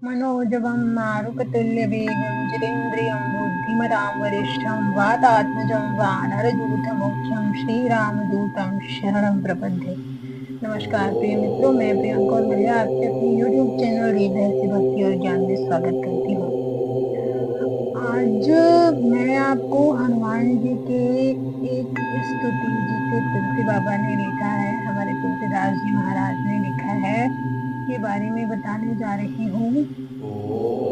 मनोजवं मारुततुल्यवेगं जितेन्द्रियं बुद्धिमतां वरिष्ठं वातात्मजं वानरयूथमुख्यं श्रीरामदूतं शरणं प्रपद्ये। नमस्कार प्रिय मित्रों, मैं प्रियंका और मरिया आपके अपने YouTube चैनल रीड रहस्य भक्ति और ज्ञान में स्वागत करती हूँ। आज मैं आपको हनुमान जी के एक स्तुति जिसे तुलसी बाबा ने लिखा है, हमारे तुलसीदास जी महाराज ने लिखा है, के बारे में बताने जा रही हूँ।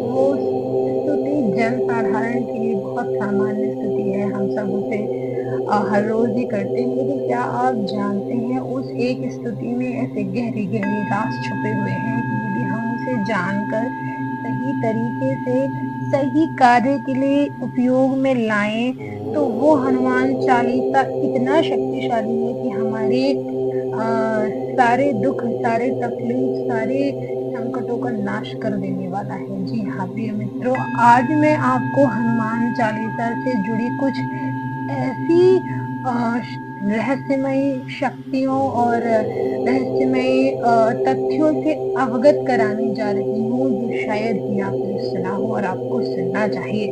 वो स्तुति जन साधारण के लिए बहुत सामान्य स्तुति है, हम सब उसे हर रोज ही करते हैं, लेकिन क्या आप जानते हैं उस एक स्तुति में ऐसे गहरे गहरे राज छुपे हुए हैं कि यदि हम उसे जानकर सही तरीके से सही कार्य के लिए उपयोग में लाएं तो वो हनुमान चालीसा इतना शक्तिशाली है कि हमारे सारे दुख, सारे तकलीफ, सारे संकटों का नाश कर देने वाला है। जी हाँ प्रिय मित्रों, आज मैं आपको हनुमान चालीसा से जुड़ी कुछ ऐसी रहस्यमय शक्तियों और रहस्यमय तथ्यों से अवगत कराने जा रही हूँ जो शायद ही आपने सुना हो और आपको सुनना चाहिए।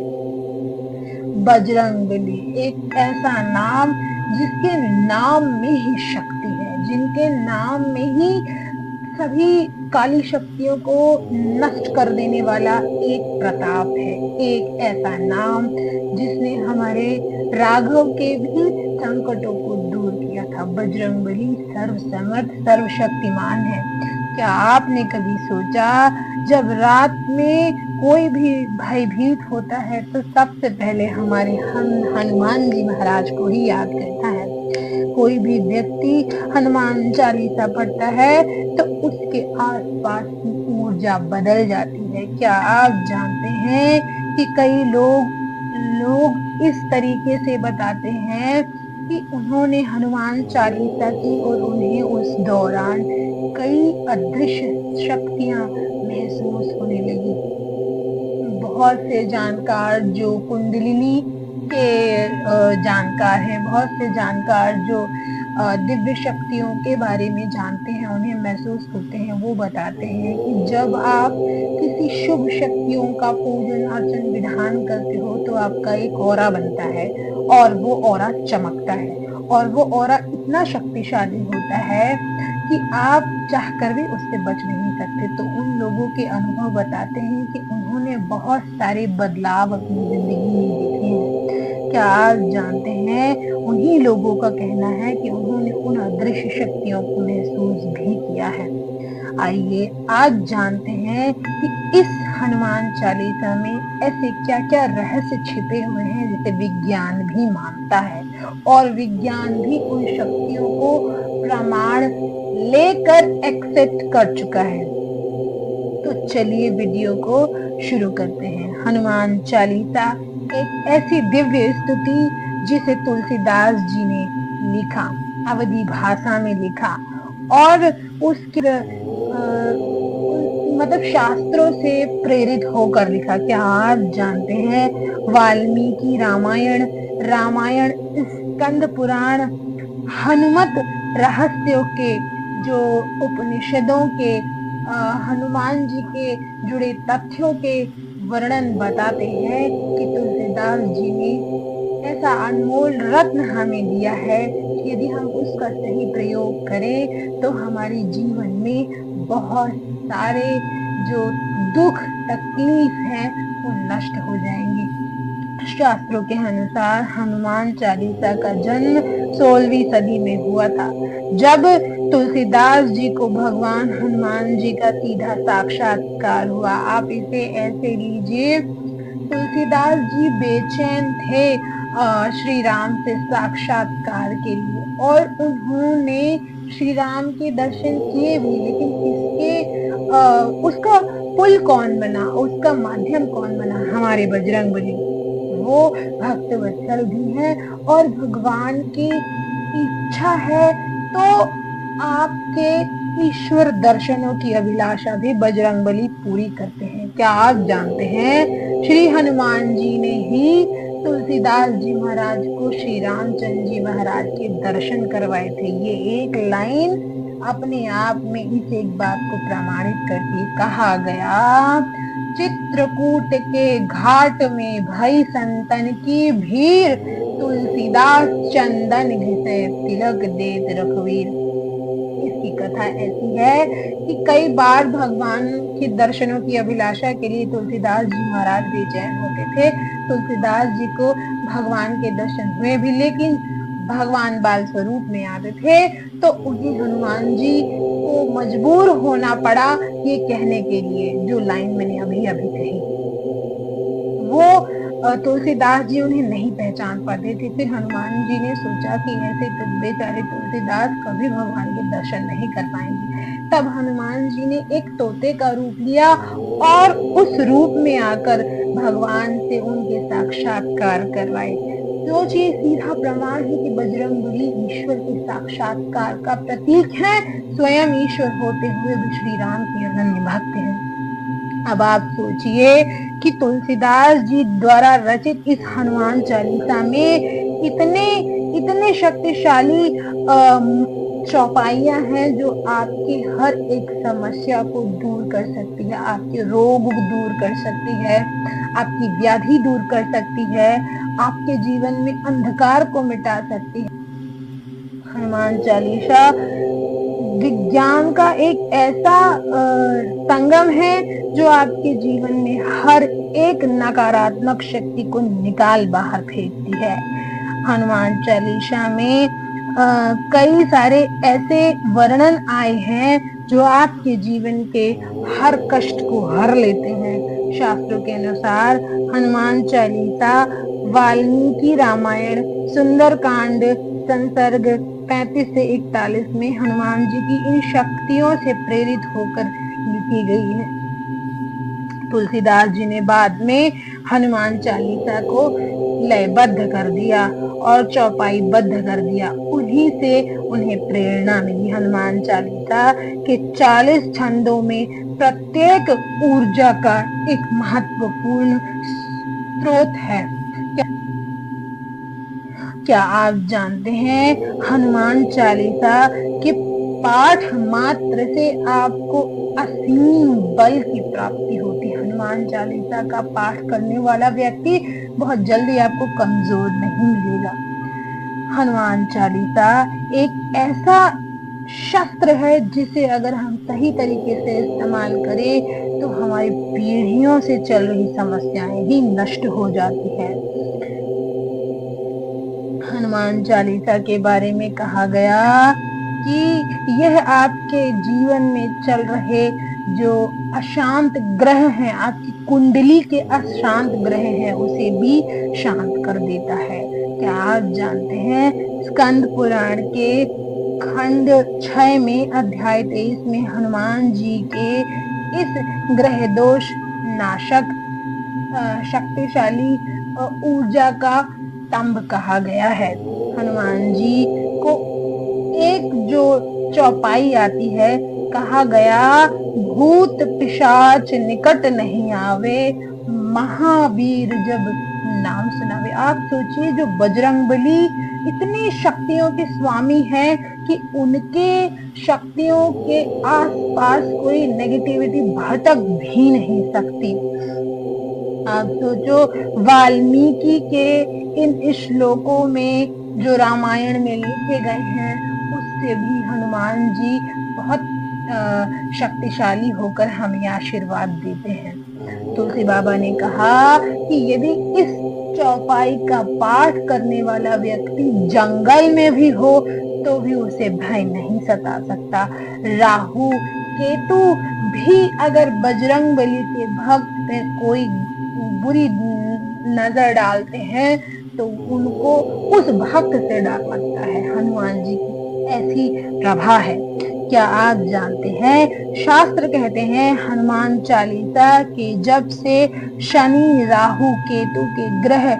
बजरंगबली एक ऐसा नाम जिसके नाम में ही शक्ति है, जिनके नाम में ही सभी काली शक्तियों को नष्ट कर देने वाला एक प्रताप है। एक ऐसा नाम जिसने हमारे राघव के भी संकटों को दूर किया था। बजरंगबली सर्वसमर्थ सर्वशक्तिमान है। क्या आपने कभी सोचा जब रात में कोई भी भयभीत होता है तो सबसे पहले हमारे हनुमान जी महाराज को ही याद करता है। कोई भी व्यक्ति हनुमान चालीसा पढ़ता है तो उसके आसपास की ऊर्जा बदल जाती है। क्या आप जानते हैं कि कई लोग इस तरीके से बताते हैं कि उन्होंने हनुमान चालीसा की और उन्हें उस दौरान कई अदृश्य शक्तियां महसूस होने लगी। बहुत से जानकार जो कुंडलिनी के जानकार हैं, बहुत से जानकार जो दिव्य शक्तियों के बारे में जानते हैं, उन्हें महसूस करते हैं, वो बताते हैं कि जब आप किसी शुभ शक्तियों का पूजन अर्चन विधान करते हो तो आपका एक ऑरा बनता है और वो ऑरा चमकता है और वो ऑरा इतना शक्तिशाली होता है कि आप चाहकर भी उससे बच नहीं सकते। तो उन लोगों के अनुभव बताते हैं कि उन्होंने बहुत सारे बदलाव अपनी जिंदगी में देखे हैं। क्या आप जानते हैं उन्हीं लोगों का कहना है कि उन्होंने उन अदृश्य शक्तियों को महसूस भी किया है। आइए आज जानते हैं कि इस हनुमान चालीसा में ऐसे क्या क्या रहस्य छिपे हुए हैं जिसे विज्ञान भी मानता है और विज्ञान भी उन शक्तियों को प्रमाण लेकर एक्सेप्ट कर चुका है। तो चलिए वीडियो को शुरू करते हैं। हनुमान चालीसा एक ऐसी दिव्य स्तुति जिसे तुलसीदास जी ने लिखा, अवधी भाषा में लिखा और उसके मतलब शास्त्रों से प्रेरित होकर लिखा। क्या आप जानते हैं वाल्मीकि रामायण स्कंद पुराण, हनुमत रहस्यों के जो उपनिषदों के हनुमान जी के जुड़े तथ्यों के वर्णन बताते हैं कि तुलसीदास जी ने ऐसा अनमोल रत्न हमें दिया है कि यदि हम उसका सही प्रयोग करें तो हमारे जीवन में बहुत सारे जो दुख तकलीफ हैं वो नष्ट हो जाएंगे। शास्त्रों के अनुसार हनुमान चालीसा का जन्म 16वीं सदी में हुआ था, जब तुलसीदास जी को भगवान हनुमान जी का सीधा साक्षात्कार हुआ। आप इसे ऐसे लीजिए, तुलसीदास जी बेचैन थे श्री राम से साक्षात्कार के लिए और उन्होंने श्री राम के दर्शन किए भी, लेकिन इसके उसका पुल कौन बना, उसका माध्यम कौन बना? हमारे बजरंगबली। वो भक्त वत्सल भी है और भगवान की इच्छा है तो आपके ईश्वर दर्शनों की अभिलाषा भी बजरंगबली पूरी करते हैं। क्या आप जानते हैं श्री हनुमान जी ने ही तुलसीदास जी महाराज को श्री रामचंद्र जी महाराज के दर्शन करवाए थे। ये एक लाइन अपने आप में इस एक बात को प्रमाणित करती। कहा गया चित्रकूट के घाट में भई संतन की भीड़, तुलसीदास चंदन घिसे तिलक देत रघुवीर। इसकी कथा ऐसी है कि कई बार भगवान के दर्शनों की अभिलाषा के लिए तुलसीदास जी महाराज बेचैन होते थे। तुलसीदास जी को भगवान के दर्शन हुए भी, लेकिन भगवान बाल स्वरूप में आते थे, तो उन्हें हनुमान जी को मजबूर होना पड़ा ये कहने के लिए जो लाइन मैंने अभी अभी कही। वो तुलसीदास जी उन्हें नहीं पहचान पाते थे। फिर हनुमान जी ने सोचा कि ऐसे तो बेचारे तुलसीदास कभी भगवान के दर्शन नहीं कर पाएंगे। तब हनुमान जी ने एक तोते का रूप लिया और उस रूप में आकर भगवान से उनके साक्षात्कार करवाए। जो चीज सीधा प्रमाण है कि बजरंगबली ईश्वर के साक्षात्कार का प्रतीक है, स्वयं ईश्वर होते हुए भी श्री राम के अनन्य भक्त हैं। अब आप सोचिए कि तुलसीदास जी द्वारा रचित इस हनुमान चालीसा में इतने शक्तिशाली चौपाइयां हैं जो आपकी हर एक समस्या को दूर कर सकती है, आपके रोग को दूर कर सकती है, आपकी व्याधि दूर कर सकती है, आपके जीवन में अंधकार को मिटा सकती है। हनुमान चालीसा विज्ञान का एक ऐसा संगम है जो आपके जीवन में हर एक नकारात्मक शक्ति को निकाल बाहर फेंकती है। हनुमान चालीसा में कई सारे ऐसे वर्णन आए हैं जो आपके जीवन के हर कष्ट को हर लेते हैं। शास्त्रों के अनुसार हनुमान चालीसा वाल्मीकि रामायण सुंदरकांड संसर्ग 35 से 41 में हनुमान जी की इन शक्तियों से प्रेरित होकर लिखी गई है। तुलसीदास जी ने बाद में हनुमान चालीसा को लयबद्ध कर दिया और चौपाईबद्ध कर दिया। उन्हीं से उन्हें प्रेरणा मिली। हनुमान चालीसा के 40 छंदों में प्रत्येक ऊर्जा का एक महत्वपूर्ण स्रोत है। क्या आप जानते हैं हनुमान चालीसा के पाठ मात्र से आपको असीम बल की प्राप्ति होती है। हनुमान चालीसा का पाठ करने वाला व्यक्ति बहुत जल्दी आपको कमजोर नहीं मिलेगा। हनुमान चालीसा एक ऐसा शस्त्र है जिसे अगर हम सही तरीके से इस्तेमाल करें तो हमारी पीढ़ियों से चल रही समस्याएं ही नष्ट हो जाती है। हनुमान चालीसा के बारे में कहा गया कि यह आपके जीवन में चल रहे जो अशांत ग्रह हैं, आपकी कुंडली के अशांत ग्रह हैं, उसे भी शांत कर देता है। क्या आप जानते हैं स्कंद पुराण के खंड 6 में अध्याय 23 में हनुमान जी के इस ग्रह दोष नाशक शक्तिशाली ऊर्जा का स्तंभ कहा गया है। हनुमान जी को एक जो चौपाई आती है, कहा गया भूत पिशाच निकट नहीं आवे, महावीर जब नाम सुनावे। आप सोचिए जो बजरंगबली इतनी शक्तियों के स्वामी हैं कि उनके शक्तियों के आसपास कोई नेगेटिविटी भटक भी नहीं सकती। आप सोचो वाल्मीकि के इन श्लोकों में जो रामायण में लिखे गए हैं उससे भी हनुमान जी बहुत शक्तिशाली होकर हमें आशीर्वाद देते हैं। तुलसी बाबा ने कहा कि यदि इस चौपाई का पाठ करने वाला व्यक्ति जंगल में भी हो तो भी उसे भय नहीं सता सकता। राहु केतु भी अगर बजरंगबली के भक्त पे कोई बुरी नजर डालते हैं तो उनको उस भक्त से डर लगता है। हनुमान जी की ऐसी प्रभा है। क्या आप जानते हैं शास्त्र कहते हैं हनुमान चालीसा के जप से शनि राहु केतु के ग्रह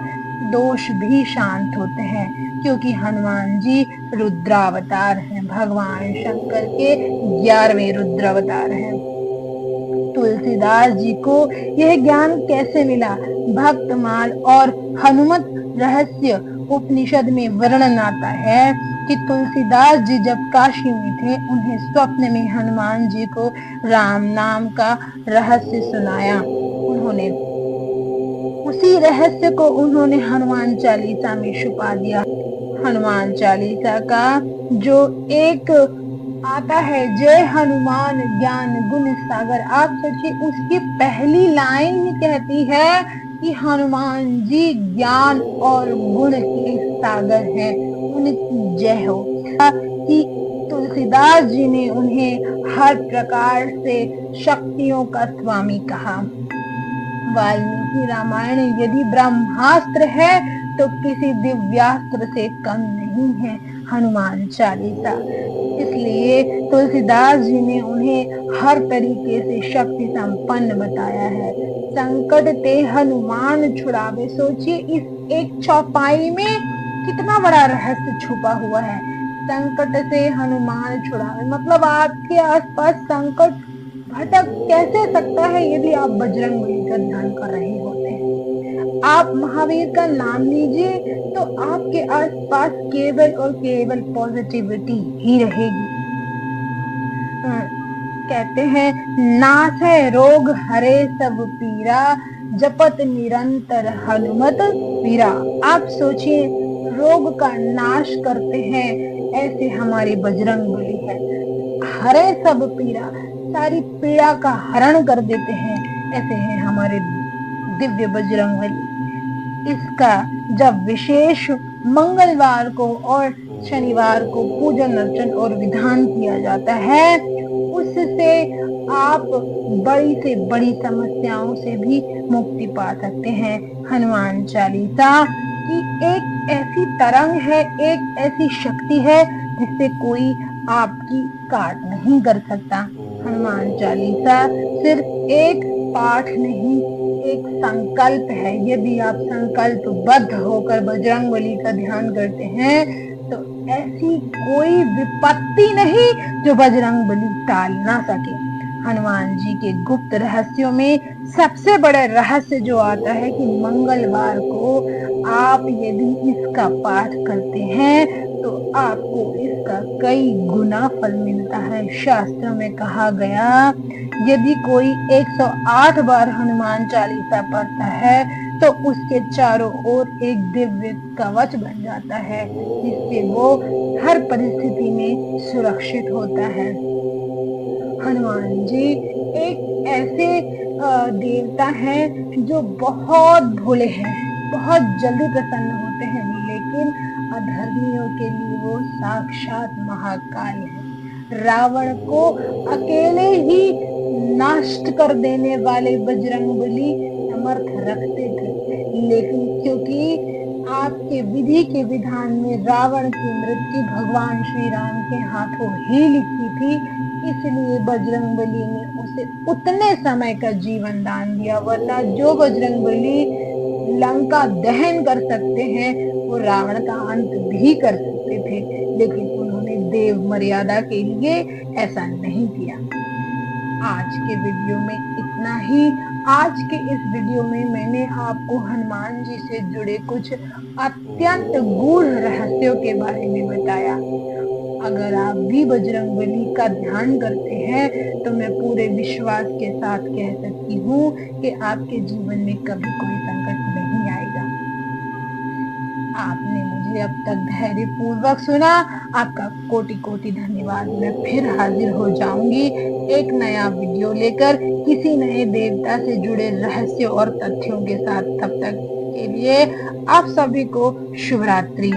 दोष भी शांत होते हैं, क्योंकि हनुमान जी रुद्रावतार हैं, भगवान शंकर के 11वें रुद्रावतार हैं। तुलसीदास जी को यह ज्ञान कैसे मिला? भक्तमाल और हनुमत रहस्य उपनिषद में वर्णन आता है कि तुलसीदास जी जब काशी में थे उन्हें स्वप्न में हनुमान जी को राम नाम का रहस्य सुनाया। उन्होंने उसी रहस्य को उन्होंने हनुमान चालीसा में छुपा दिया। हनुमान चालीसा का जो एक आता है, जय हनुमान ज्ञान गुण सागर, आप सोचिए उसकी पहली लाइन ही कहती है कि हनुमान जी ज्ञान और गुण के सागर हैं, उनकी जय हो। कि तुलसीदास जी ने उन्हें हर प्रकार से शक्तियों का स्वामी कहा। वाल्मीकि रामायण यदि ब्रह्मास्त्र है तो किसी दिव्यास्त्र से कम नहीं है हनुमान चालीसा। इसलिए तुलसीदास जी ने उन्हें हर तरीके से शक्ति संपन्न बताया है। संकट ते हनुमान छुड़ावे, सोचिए इस एक चौपाई में कितना बड़ा रहस्य छुपा हुआ है। संकट से हनुमान छुड़ावे मतलब आपके आसपास संकट भटक कैसे सकता है यदि आप बजरंगबली का ध्यान कर रहे होते हैं। आप महावीर का नाम लीजिए तो आपके आसपास केवल और केवल पॉजिटिविटी ही रहेगी। कहते हैं नाश है रोग हरे सब पीरा, जपत निरंतर हनुमत वीरा। आप सोचिए रोग का नाश करते हैं ऐसे हमारे बजरंगबली है। हरे सब पीरा, सारी पीड़ा का हरण कर देते हैं ऐसे हैं हमारे दिव्य बजरंगबली। इसका जब विशेष मंगलवार को और शनिवार को पूजन अर्चन और विधान किया जाता है, उससे आप बड़ी से बड़ी समस्याओं से भी मुक्ति पा सकते हैं। हनुमान चालीसा की एक ऐसी तरंग है, एक ऐसी शक्ति है जिससे कोई आपकी काट नहीं कर सकता। हनुमान चालीसा सिर्फ एक पाठ नहीं, एक संकल्प है। यदि आप संकल्पबद्ध होकर बजरंगबली का ध्यान करते हैं तो ऐसी कोई विपत्ति नहीं जो बजरंगबली टाल ना सके। हनुमान जी के गुप्त रहस्यों में सबसे बड़ा रहस्य जो आता है कि मंगलवार को आप यदि इसका पाठ करते हैं तो आपको इसका कई गुना फल मिलता है। शास्त्रों में कहा गया यदि कोई 108 बार हनुमान चालीसा पढ़ता है तो उसके चारों ओर एक दिव्य कवच बन जाता है जिससे वो हर परिस्थिति में सुरक्षित होता है। हनुमान जी एक ऐसे देवता हैं जो बहुत भोले हैं, बहुत जल्दी प्रसन्न होते हैं, लेकिन अधर्मियों के लिए वो साक्षात महाकाल है। रावण को अकेले ही नष्ट कर देने वाले बजरंगबली समर्थ रखते थे, लेकिन क्योंकि आपके विधि के विधान में रावण की मृत्यु भगवान श्री राम के हाथों ही लिखी थी, इसलिए बजरंगबली ने उसे उतने समय का जीवन दान दिया। वरना जो बजरंगबली लंका दहन कर सकते हैं वो रावण का अंत भी कर सकते थे, लेकिन उन्होंने देव मर्यादा के लिए ऐसा नहीं किया। आज के वीडियो में इतना ही। आज के इस वीडियो में मैंने आपको हनुमान जी से जुड़े कुछ अत्यंत गूढ़ रहस्यों के बारे में बताया। अगर आप भी बजरंगबली का ध्यान करते हैं तो मैं पूरे विश्वास के साथ कह सकती हूँ कि आपके जीवन में कभी कोई संकट नहीं आएगा। आपने मुझे अब तक धैर्य पूर्वक सुना, आपका कोटि कोटि धन्यवाद। मैं फिर हाजिर हो जाऊंगी एक नया वीडियो लेकर किसी नए देवता से जुड़े रहस्यों और तथ्यों के साथ। तब तक के लिए आप सभी को शुभ रात्रि।